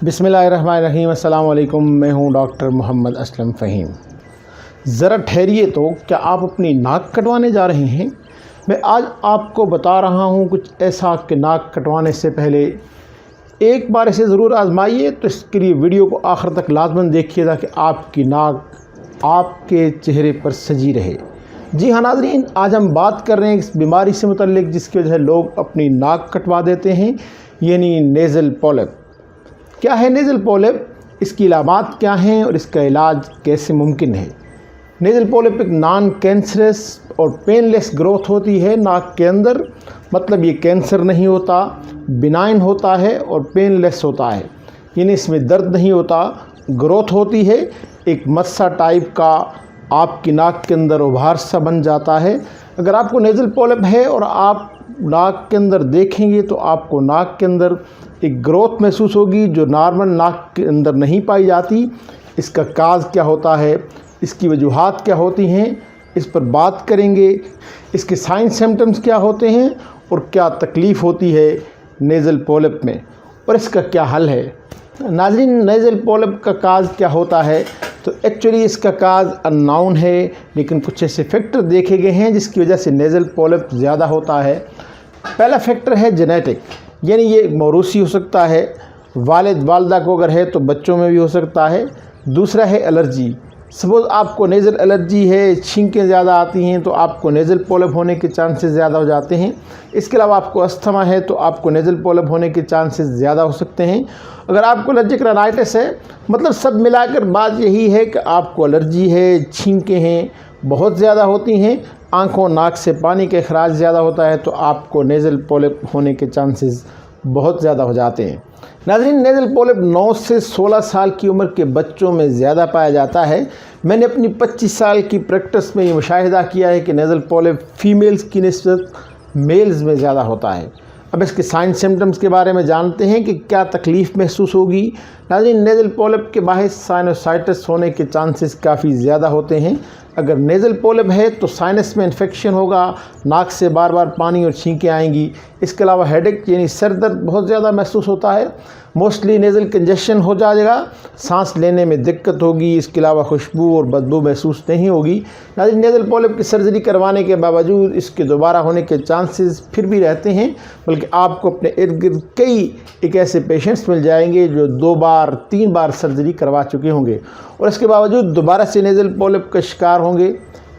बिस्मिल्लाहिर्रहमानिर्रहीम। अस्सलाम वालेकुम। मैं हूं डॉक्टर मोहम्मद असलम फ़हीम। ज़रा ठहरिए, तो क्या आप अपनी नाक कटवाने जा रहे हैं? मैं आज आपको बता रहा हूं कुछ ऐसा कि नाक कटवाने से पहले एक बार इसे ज़रूर आजमाइए। तो इसके लिए वीडियो को आखिर तक लाजमन देखिए ताकि आपकी नाक आपके चेहरे पर सजी रहे। जी हाँ नाज़रीन, आज हम बात कर रहे हैं इस बीमारी से मुतल्लिक जिसकी वजह से लोग अपनी नाक कटवा देते हैं, यानी नेज़ल पॉलिप। क्या है नेज़ल पॉलिप, इसकी इलामात क्या हैं और इसका इलाज कैसे मुमकिन है? नेज़ल पॉलिप एक नॉन कैंसरस और पेनलेस ग्रोथ होती है नाक के अंदर। मतलब ये कैंसर नहीं होता, बिनाइन होता है और पेनलेस होता है, यानी इसमें दर्द नहीं होता। ग्रोथ होती है, एक मस्सा टाइप का आपकी नाक के अंदर उभार सा बन जाता है। अगर आपको नेज़ल पॉलिप है और आप नाक के अंदर देखेंगे तो आपको नाक के अंदर एक ग्रोथ महसूस होगी जो नॉर्मल नाक के अंदर नहीं पाई जाती। इसका काज क्या होता है, इसकी वजूहात क्या होती हैं, इस पर बात करेंगे। इसके साइन सिम्टम्स क्या होते हैं और क्या तकलीफ़ होती है नेज़ल पॉलिप में, और इसका क्या हल है। नाज़रीन, नेज़ल पॉलिप का काज क्या होता है? तो एक्चुअली इसका काज अननाउन है, लेकिन कुछ ऐसे फैक्टर देखे गए हैं जिसकी वजह से नेज़ल पॉलिप ज़्यादा होता है। पहला फैक्टर है जेनेटिक, यानी ये मौरूसी हो सकता है, वालिद वालदा को अगर है तो बच्चों में भी हो सकता है। दूसरा है एलर्जी। सपोज़ आपको नेज़ल एलर्जी है, छींकें ज़्यादा आती हैं तो आपको नेज़ल पॉलिप होने के चांसेस ज़्यादा हो जाते हैं। इसके अलावा आपको अस्थमा है तो आपको नेज़ल पॉलिप होने के चांसेस ज़्यादा हो सकते हैं। अगर आपको एलर्जिक राइनाइटिस है, मतलब सब मिलाकर बात यही है कि आपको एलर्जी है, छींकें हैं बहुत ज़्यादा होती हैं, आँखों नाक से पानी का अखराज ज़्यादा होता है, तो आपको नेज़ल पॉलिप होने के चांसेस बहुत ज़्यादा हो जाते हैं। नाज़रीन, नेज़ल पॉलिप 9 से 16 साल की उम्र के बच्चों में ज़्यादा पाया जाता है। मैंने अपनी 25 साल की प्रैक्टिस में ये मुशाहिदा किया है कि नेज़ल पॉलिप फ़ीमेल्स की निस्बत मेल्स में ज़्यादा होता है। अब इसके साइन सिम्टम्स के बारे में जानते हैं कि क्या तकलीफ़ महसूस होगी। नाज़रीन, नेज़ल पॉलिप के बाहर साइनोसाइटिस होने के चांसेस काफ़ी ज़्यादा होते हैं। अगर नेज़ल पॉलिप है तो साइनस में इन्फेक्शन होगा, नाक से बार बार पानी और छींकें आएंगी। इसके अलावा हेडेक यानी सर दर्द बहुत ज़्यादा महसूस होता है। मोस्टली नेज़ल कंजेशन हो जाएगा, सांस लेने में दिक्कत होगी। इसके अलावा खुशबू और बदबू महसूस नहीं होगी। नाज़रीन, नेज़ल पॉलिप की सर्जरी करवाने के बावजूद इसके दोबारा होने के चांसेस फिर भी रहते हैं, बल्कि आपको अपने इर्द गिर्द कई एक ऐसे पेशेंट्स मिल जाएंगे जो 2 बार 3 बार सर्जरी करवा चुके होंगे और इसके बावजूद दोबारा से नेज़ल पॉलिप का शिकार होंगे।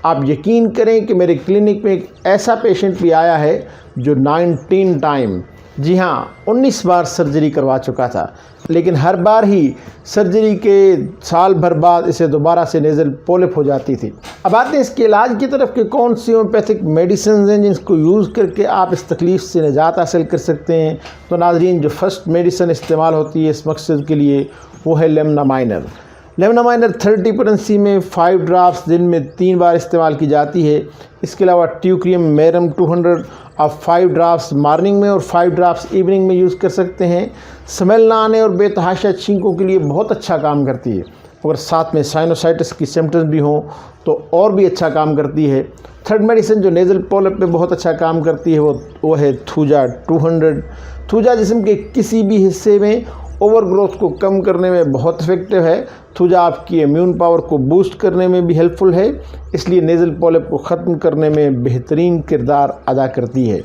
आप यकीन करें कि मेरे क्लिनिक में एक ऐसा पेशेंट भी आया है जो 19 टाइम, जी हाँ 19 बार सर्जरी करवा चुका था, लेकिन हर बार ही सर्जरी के साल भर बाद इसे दोबारा से नेज़ल पॉलिप हो जाती थी। अब आते हैं इसके इलाज की तरफ कि कौन सी होम्योपैथिक मेडिसिन हैं जिनको यूज़ करके आप इस तकलीफ़ से निजात हासिल कर सकते हैं। तो नाज़रीन, जो फर्स्ट मेडिसिन इस्तेमाल होती है इस मकसद के लिए वो है लेमनामाइनर। लेमनामाइनर 30 पोटेंसी में 5 ड्रॉप्स दिन में 3 बार इस्तेमाल की जाती है। इसके अलावा ट्यूक्रियम मेरम 200 आप 5 ड्रॉप्स मॉर्निंग में और 5 ड्रॉप्स इवनिंग में यूज़ कर सकते हैं। स्मेल ना आने और बेतहाशा छींकों के लिए बहुत अच्छा काम करती है। अगर साथ में साइनोसाइटिस की सिम्टम्स भी हों तो और भी अच्छा काम करती है। थर्ड मेडिसिन जो नेज़ल पॉलिप पे बहुत अच्छा काम करती है वो है थूजा 200। थूजा जिस्म के किसी भी हिस्से में ओवर ग्रोथ को कम करने में बहुत इफेक्टिव है। थूजा आपकी इम्यून पावर को बूस्ट करने में भी हेल्पफुल है, इसलिए नेज़ल पॉलिप को ख़त्म करने में बेहतरीन किरदार अदा करती है।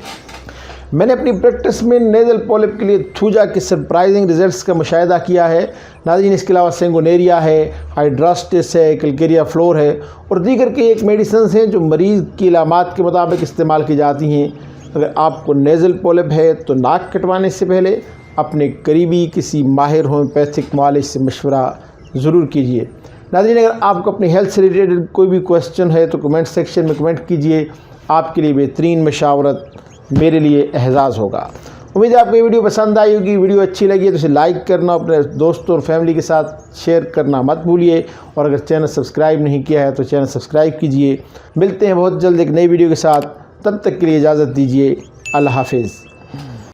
मैंने अपनी प्रैक्टिस में नेज़ल पॉलिप के लिए थूजा के सरप्राइजिंग रिजल्ट्स का मुशाहिदा किया है। नाज़रीन, इसके अलावा सेंगोनेरिया है, हाइड्रास्टिस है, कैल्केरिया फ्लोर है और दीगर के एक मेडिसिन हैं जो मरीज़ की इलामात के मुताबिक इस्तेमाल की जाती हैं। अगर आपको नेज़ल पॉलिप है तो नाक कटवाने से पहले अपने करीबी किसी माहिर होम्योपैथिक मालिज से मशवरा ज़रूर कीजिए। नाज़रीन, अगर आपको अपनी हेल्थ से रिलेटेड कोई भी क्वेश्चन है तो कमेंट सेक्शन में कमेंट कीजिए। आपके लिए बेहतरीन मशावरत मेरे लिए एहसास होगा। उम्मीद है आपको ये वीडियो पसंद आई होगी। वीडियो अच्छी लगी है तो इसे लाइक करना, अपने दोस्तों और फैमिली के साथ शेयर करना मत भूलिए, और अगर चैनल सब्सक्राइब नहीं किया है तो चैनल सब्सक्राइब कीजिए। मिलते हैं बहुत जल्द एक नई वीडियो के साथ, तब तक के लिए इजाज़त दीजिए। अल्लाह हाफिज़।